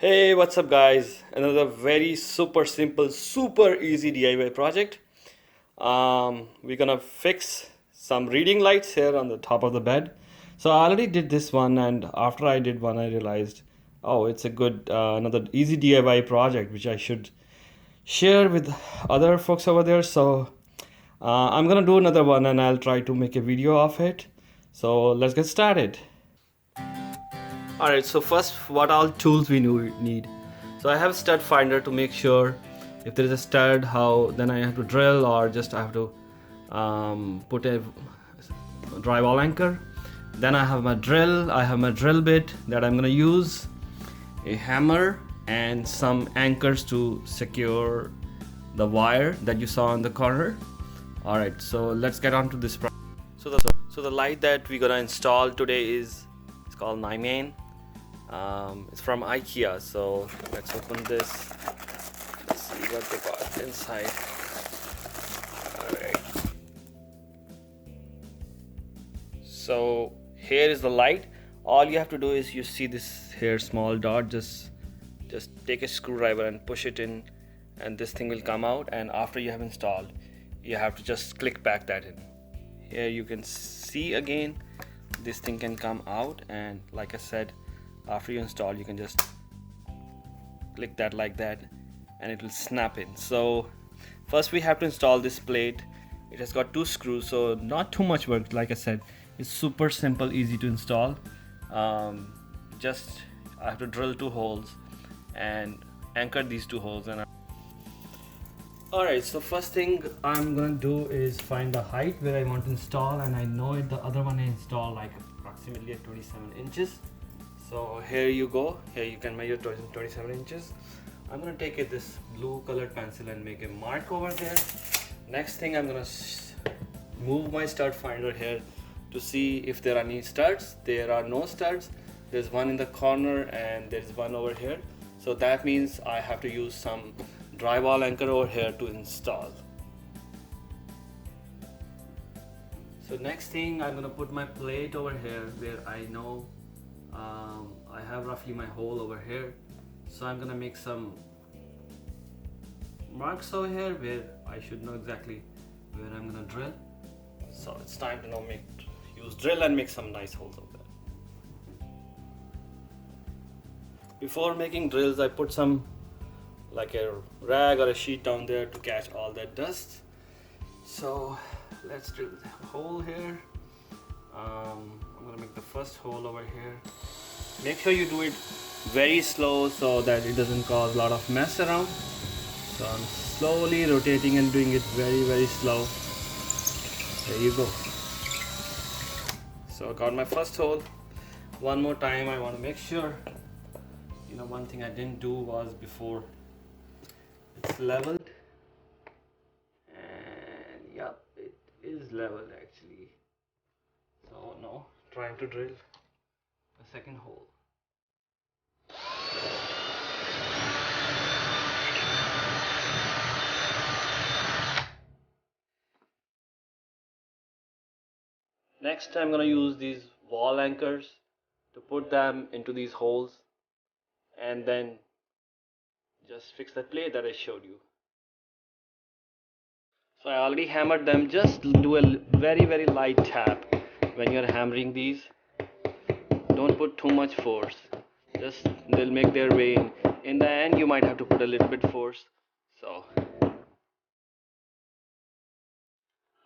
Hey, what's up, guys? Another very super simple, super easy DIY project. We're gonna fix some reading lights here on the top of the bed. So I already did this one, and after I did one, I realized, oh, it's a good another easy DIY project which I should share with other folks over there. So I'm gonna do another one, and I'll try to make a video of it. So let's get started. Alright, so first, what all tools we need. So I have stud finder to make sure if there is a stud, how then I have to drill, or just I have to put a drywall anchor. Then I have my drill. I have my drill bit that I'm gonna use, a hammer, and some anchors to secure the wire that you saw on the corner. Alright, so let's get on to this. So the light that we're gonna install today is, it's called NYMANE. It's from IKEA. So let's open this. Let's see what they got inside. Alright. So here is the light. All you have to do is, you see this here small dot, just take a screwdriver and push it in, and this thing will come out. And after you have installed, you have to just click back that in. Here you can see again, this thing can come out, and like I said, after you install, you can just click that like that, and it will snap in. So first we have to install this plate. It has got two screws, so not too much work. Like I said, it's super simple, easy to install. Just I have to drill two holes and anchor these two holes. And alright, so first thing I'm gonna do is find the height where I want to install, and I know it, the other one I installed like approximately at 27 inches. So here you go. Here you can measure 27 inches. I'm gonna take this blue colored pencil and make a mark over there. Next thing, I'm gonna move my stud finder here to see if there are any studs. There are no studs. There's one in the corner and there's one over here. So that means I have to use some drywall anchor over here to install. So next thing, I'm gonna put my plate over here where I know I have roughly my hole over here. So I'm gonna make some marks over here where I should know exactly where I'm gonna drill. So it's time to use drill and make some nice holes over there. Before making drills, I put some like a rag or a sheet down there to catch all that dust. So let's drill the hole here. I'm gonna make the first hole over here. Make sure you do it very slow so that it doesn't cause a lot of mess around. So I'm slowly rotating and doing it very slow. There you go. So I got my first hole. One more time, I want to make sure, one thing I didn't do was before, it's leveled, and yep, it is leveled actually. So now trying to drill the second hole. Next, I'm gonna use these wall anchors to put them into these holes, and then just fix that plate that I showed you. So I already hammered them. Just do a very light tap when you're hammering these. Don't put too much force. Just they'll make their way in. In the end, you might have to put a little bit force. So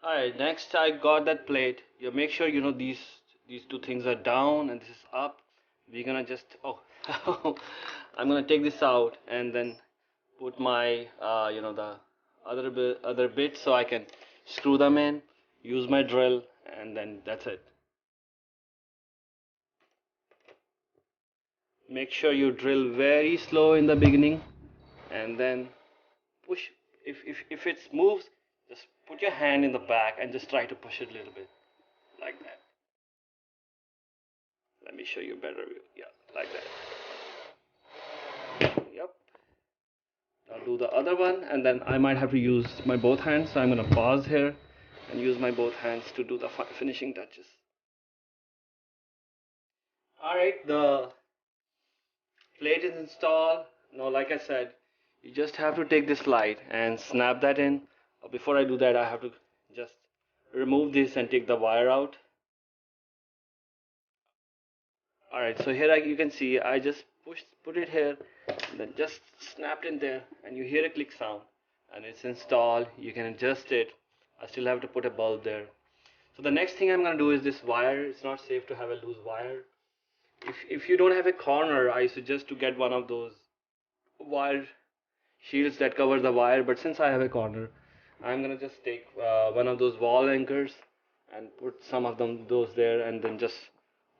alright, next I got that plate. You make sure these two things are down and this is up. We're gonna just I'm gonna take this out and then put my the other bit so I can screw them in, use my drill, and then that's it. Make sure you drill very slow in the beginning, and then push. If it moves, just put your hand in the back and just try to push it a little bit, like that. Let me show you better view. Yeah, like that. Yep. I'll do the other one, and then I might have to use my both hands. So I'm gonna pause here and use my both hands to do the finishing touches. All right, the plate is installed. Now, like I said, you just have to take this light and snap that in. Before I do that, I have to just remove this and take the wire out. Alright, so here you can see I just put it here, then just snapped in there, and you hear a click sound, and it's installed. You can adjust it. I still have to put a bulb there. So the next thing I'm gonna do is this wire. It's not safe to have a loose wire. If you don't have a corner, I suggest to get one of those wire shields that cover the wire. But since I have a corner, I'm gonna just take one of those wall anchors and put some of those there, and then just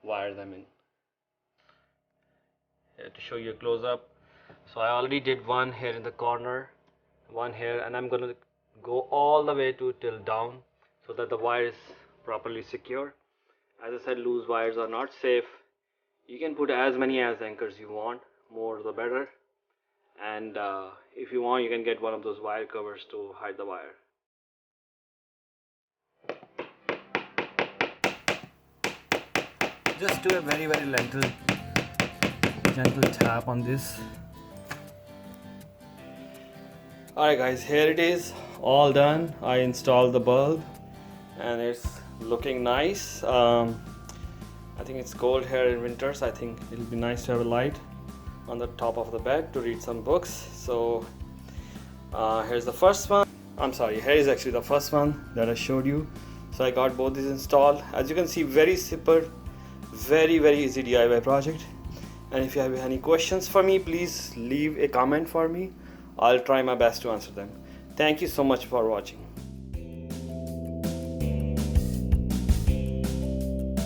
wire them in. Here to show you a close-up. So I already did one here in the corner, one here, and I'm gonna go all the way till down so that the wire is properly secure. As I said, loose wires are not safe. You can put as many as anchors you want, more the better. And if you want, you can get one of those wire covers to hide the wire. Just do a very gentle tap on this. Alright guys, here it is, all done. I installed the bulb and it's looking nice. I think it's cold here in winters. I think it'll be nice to have a light on the top of the bed to read some books. So here's the first one. Here is actually the first one that I showed you. So I got both these installed. As you can see, very simple, very easy DIY project. And if you have any questions for me, please leave a comment for me. I'll try my best to answer them. Thank you so much for watching.